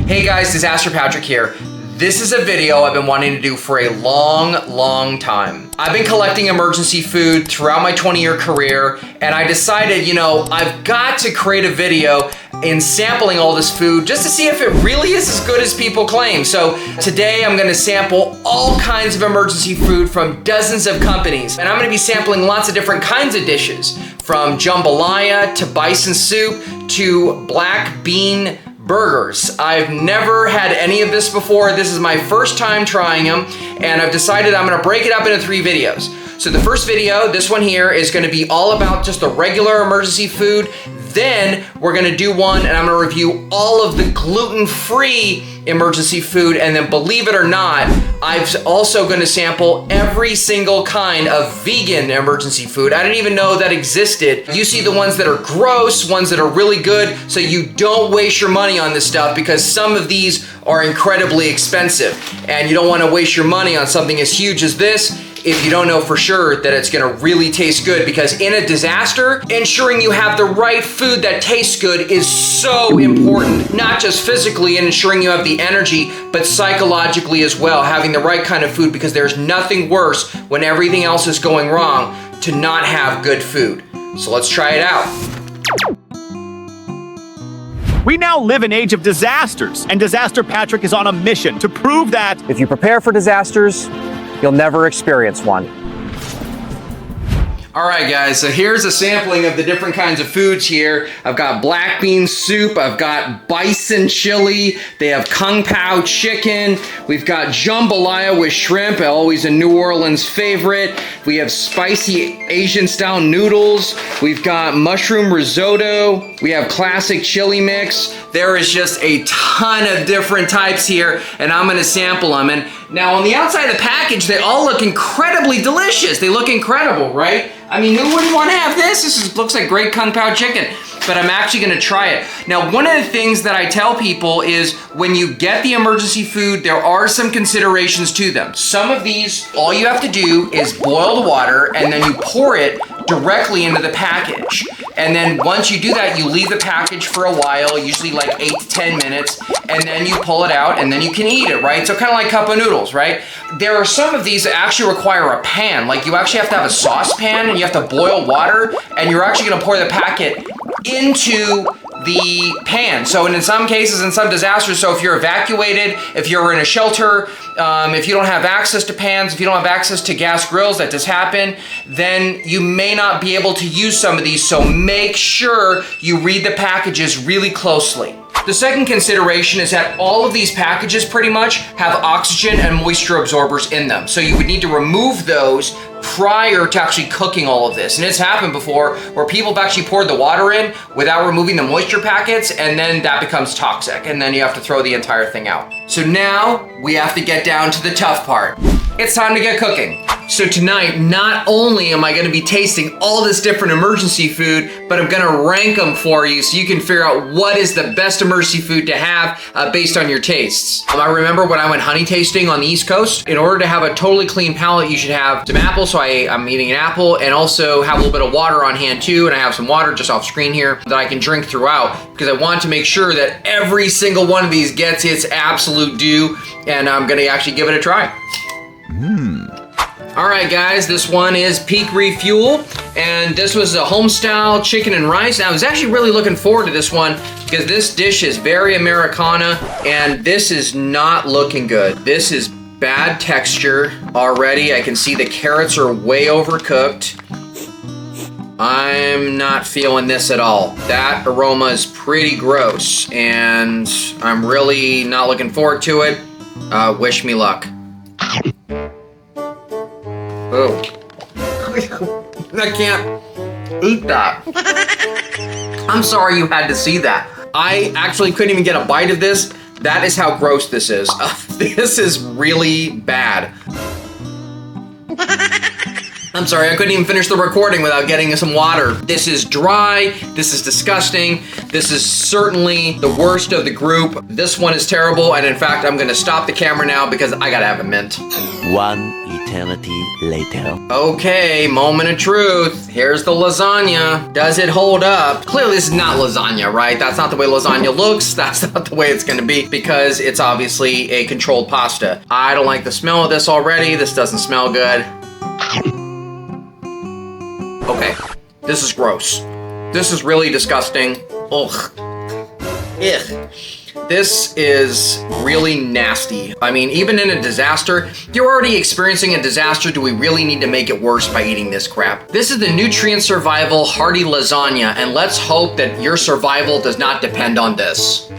Hey guys, this is Astro Patrick here. This is a video I've been wanting to do for a long time. I've been collecting emergency food throughout my 20-year career, and I decided, I've got to create a video in sampling all this food just to see if it really is as good as people claim. So today I'm gonna sample all kinds of emergency food from dozens of companies, and I'm gonna be sampling lots of different kinds of dishes, from jambalaya to bison soup to black bean burgers. I've never had any of this before. This is my first time trying them, and I've decided I'm gonna break it up into 3 videos. So the first video, this one here, is gonna be all about just the regular emergency food. Then we're gonna do one and I'm gonna review all of the gluten-free emergency food, and then believe it or not, I'm also gonna sample every single kind of vegan emergency food. I didn't even know that existed. You see the ones that are gross, ones that are really good, so you don't waste your money on this stuff because some of these are incredibly expensive, and you don't wanna waste your money on something as huge as this if you don't know for sure that it's gonna really taste good, because in a disaster, ensuring you have the right food that tastes good is so important. Not just physically and ensuring you have the energy, but psychologically as well, having the right kind of food, because there's nothing worse when everything else is going wrong to not have good food. So let's try it out. We now live in an age of disasters, and Disaster Patrick is on a mission to prove that if you prepare for disasters, you'll never experience one. All right, guys, so here's a sampling of the different kinds of foods here. I've got black bean soup, I've got bison chili, they have kung pao chicken, we've got jambalaya with shrimp, always a New Orleans favorite. We have spicy Asian style noodles, we've got mushroom risotto, we have classic chili mix. There is just a ton of different types here, and I'm gonna sample them. And now on the outside of the package, they all look incredibly delicious. They look incredible, right? I mean, who wouldn't want to have this? Looks like great kung pao chicken, but I'm actually gonna try it. Now, one of the things that I tell people is when you get the emergency food, there are some considerations to them. Some of these, all you have to do is boil the water and then you pour it directly into the package. And then once you do that, you leave the package for a while, usually like 8 to 10 minutes, and then you pull it out and then you can eat it, right? So kind of like cup of noodles, right? There are some of these that actually require a pan. Like you actually have to have a saucepan and you have to boil water, and you're actually gonna pour the packet into the pan. So in some cases, in some disasters, so if you're evacuated, if you're in a shelter, if you don't have access to pans, if you don't have access to gas grills, that does happen, then you may not be able to use some of these. So make sure you read the packages really closely. The second consideration is that all of these packages pretty much have oxygen and moisture absorbers in them. So you would need to remove those prior to actually cooking all of this. And it's happened before where people have actually poured the water in without removing the moisture packets, and then that becomes toxic, and then you have to throw the entire thing out. So now we have to get down to the tough part. It's time to get cooking. So tonight, not only am I gonna be tasting all this different emergency food, but I'm gonna rank them for you so you can figure out what is the best emergency food to have based on your tastes. I remember when I went honey tasting on the East Coast, in order to have a totally clean palate, you should have some apples, so I'm eating an apple, and also have a little bit of water on hand too, and I have some water just off screen here that I can drink throughout, because I want to make sure that every single one of these gets its absolute due, and I'm gonna actually give it a try. All right, guys, this one is Peak Refuel, and this was a Homestyle chicken and rice. Now, I was actually really looking forward to this one because this dish is very Americana, and this is not looking good. This is bad texture already. I can see the carrots are way overcooked. I'm not feeling this at all. That aroma is pretty gross, and I'm really not looking forward to it. Wish me luck. Oh. I can't eat that. I'm sorry you had to see that. I actually couldn't even get a bite of this. That is how gross this is. This is really bad. I'm sorry, I couldn't even finish the recording without getting some water. This is dry, this is disgusting, this is certainly the worst of the group. This one is terrible, and in fact, I'm gonna stop the camera now because I gotta have a mint. One eternity eternity later. Okay, moment of truth. Here's the lasagna. Does it hold up? Clearly this is not lasagna, right? That's not the way lasagna looks. That's not the way it's gonna be because it's obviously a controlled pasta. I don't like the smell of this already. This doesn't smell good. Okay, this is gross. This is really disgusting. Ugh. Ugh. This is really nasty. I mean, even in a disaster, you're already experiencing a disaster. Do we really need to make it worse by eating this crap? This is the Nutrient Survival Hearty Lasagna, and let's hope that your survival does not depend on this.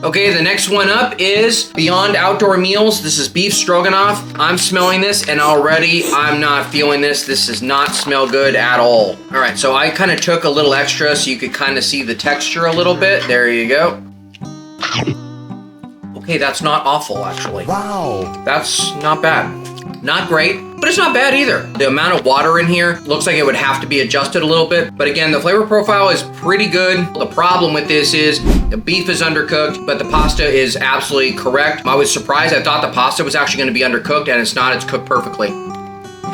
Okay, the next one up is Beyond Outdoor Meals. This is beef stroganoff. I'm smelling this and already I'm not feeling this. This does not smell good at all. All right, so I kind of took a little extra so you could kind of see the texture a little bit. There you go. Okay, that's not awful, actually. Wow. That's not bad. Not great, but it's not bad either. The amount of water in here looks like it would have to be adjusted a little bit, but again, the flavor profile is pretty good. The problem with this is the beef is undercooked, but the pasta is absolutely correct. I was surprised. I thought the pasta was actually going to be undercooked, and it's not. It's cooked perfectly.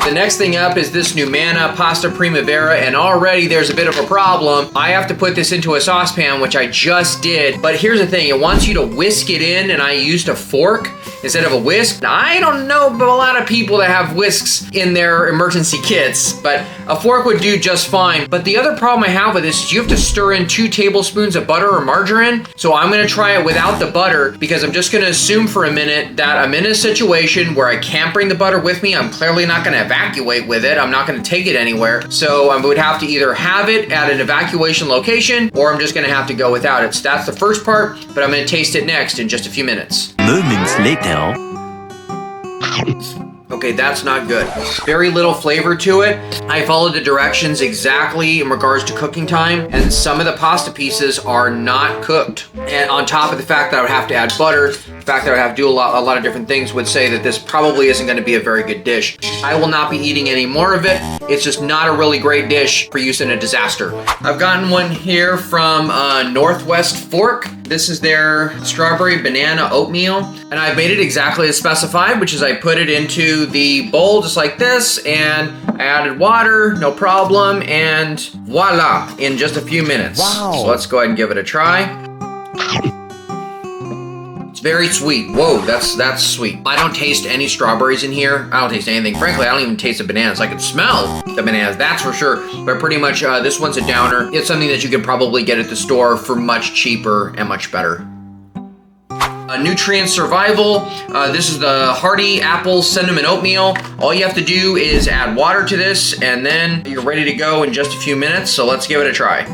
The next thing up is this Numanna Pasta Primavera, and already there's a bit of a problem. I have to put this into a saucepan, which I just did, but here's the thing. It wants you to whisk it in, and I used a fork instead of a whisk. Now, I don't know about a lot of people that have whisks in their emergency kits, but a fork would do just fine. But the other problem I have with this is you have to stir in 2 tablespoons of butter or margarine, so I'm gonna try it without the butter because I'm just gonna assume for a minute that I'm in a situation where I can't bring the butter with me. I'm clearly not gonna evacuate with it. I'm not gonna take it anywhere. So I would have to either have it at an evacuation location or I'm just gonna have to go without it. So that's the first part, but I'm gonna taste it next in just a few minutes. Moments later. Okay, that's not good. Very little flavor to it. I followed the directions exactly in regards to cooking time, and some of the pasta pieces are not cooked. And on top of the fact that I would have to add butter, the fact that I would have to do a lot of different things would say that this probably isn't going to be a very good dish. I will not be eating any more of it. It's just not a really great dish for use in a disaster. I've gotten one here from Northwest Fork. This is their strawberry banana oatmeal, and I've made it exactly as specified, which is I put it into the bowl just like this, and I added water, no problem, and voila, in just a few minutes. Wow. So let's go ahead and give it a try. It's very sweet. Whoa, that's sweet. I don't taste any strawberries in here. I don't taste anything. Frankly, I don't even taste the bananas. I can smell the bananas, that's for sure. But pretty much this one's a downer. It's something that you could probably get at the store for much cheaper and much better. Nutrient Survival. This is the Hearty Apple Cinnamon Oatmeal. All you have to do is add water to this and then you're ready to go in just a few minutes. So let's give it a try.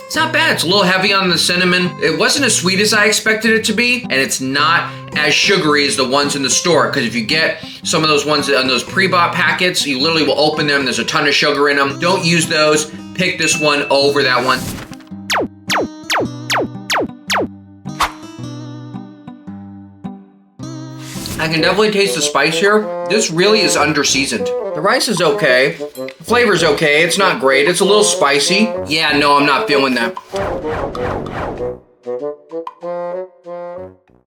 It's not bad. It's a little heavy on the cinnamon. It wasn't as sweet as I expected it to be, and it's not as sugary as the ones in the store, because if you get some of those ones on those pre-bought packets, you literally will open them, there's a ton of sugar in them. Don't use those. Pick this one over that one. I can definitely taste the spice here. This really is under-seasoned. The rice is okay. The flavor's okay. It's not great. It's a little spicy. Yeah, no, I'm not feeling that.